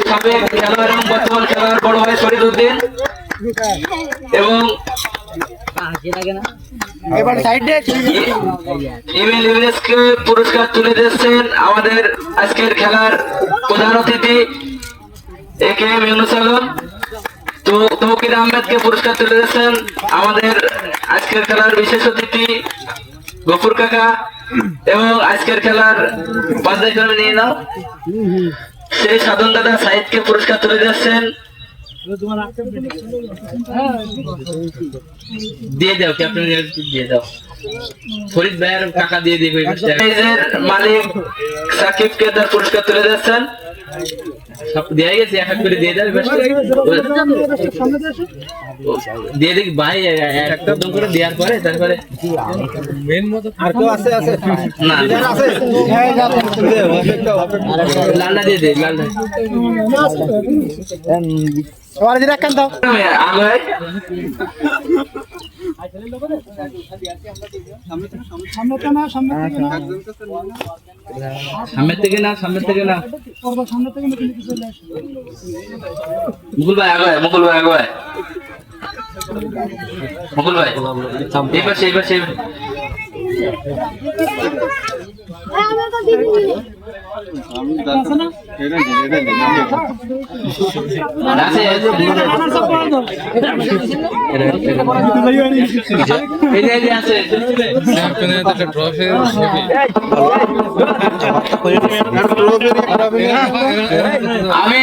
সাবেক খেলোয়াড় এবং বর্তমান খেলোয়াড় বড় ভাই শরীফউদ্দিন এবং ইমেল ইউনেসকে পুরস্কার তুলে দিচ্ছেন আমাদের আজকের খেলার প্রধান অতিথি একেএম ইউনুস আলম। তো তৌকির আহমেদকে পুরস্কার তুলে দিচ্ছেন আমাদের আজকের খেলার বিশেষ অতিথি গফুর কাকা এবং আজকের খেলার পর্যায়ক্রমে নিয়ে নাও সেই সাধন দাদা সাইদকে পুরস্কার তুলে দিচ্ছেন। দিয়ে দাও ক্যাপ্টেন দিয়ে দাও ফরিদ ভাইয়ের কাকা দিয়ে দিবে মালিক সাকিবকে তার পুরস্কার তুলে দিচ্ছেন। সব দিয়ে গেছে এক এক করে দিয়ে দেবে দিয়ে দেখি ভাই একদম করে দেওয়ার পরে তারপরে মেন মতো আর কেউ আছে না লালটা দিয়ে দে লালটা সবার দিন রাখেন দাও আগে সামনে থেকে না মুকুল ভাই আগে মুকুল ভাই এবার সেই আমি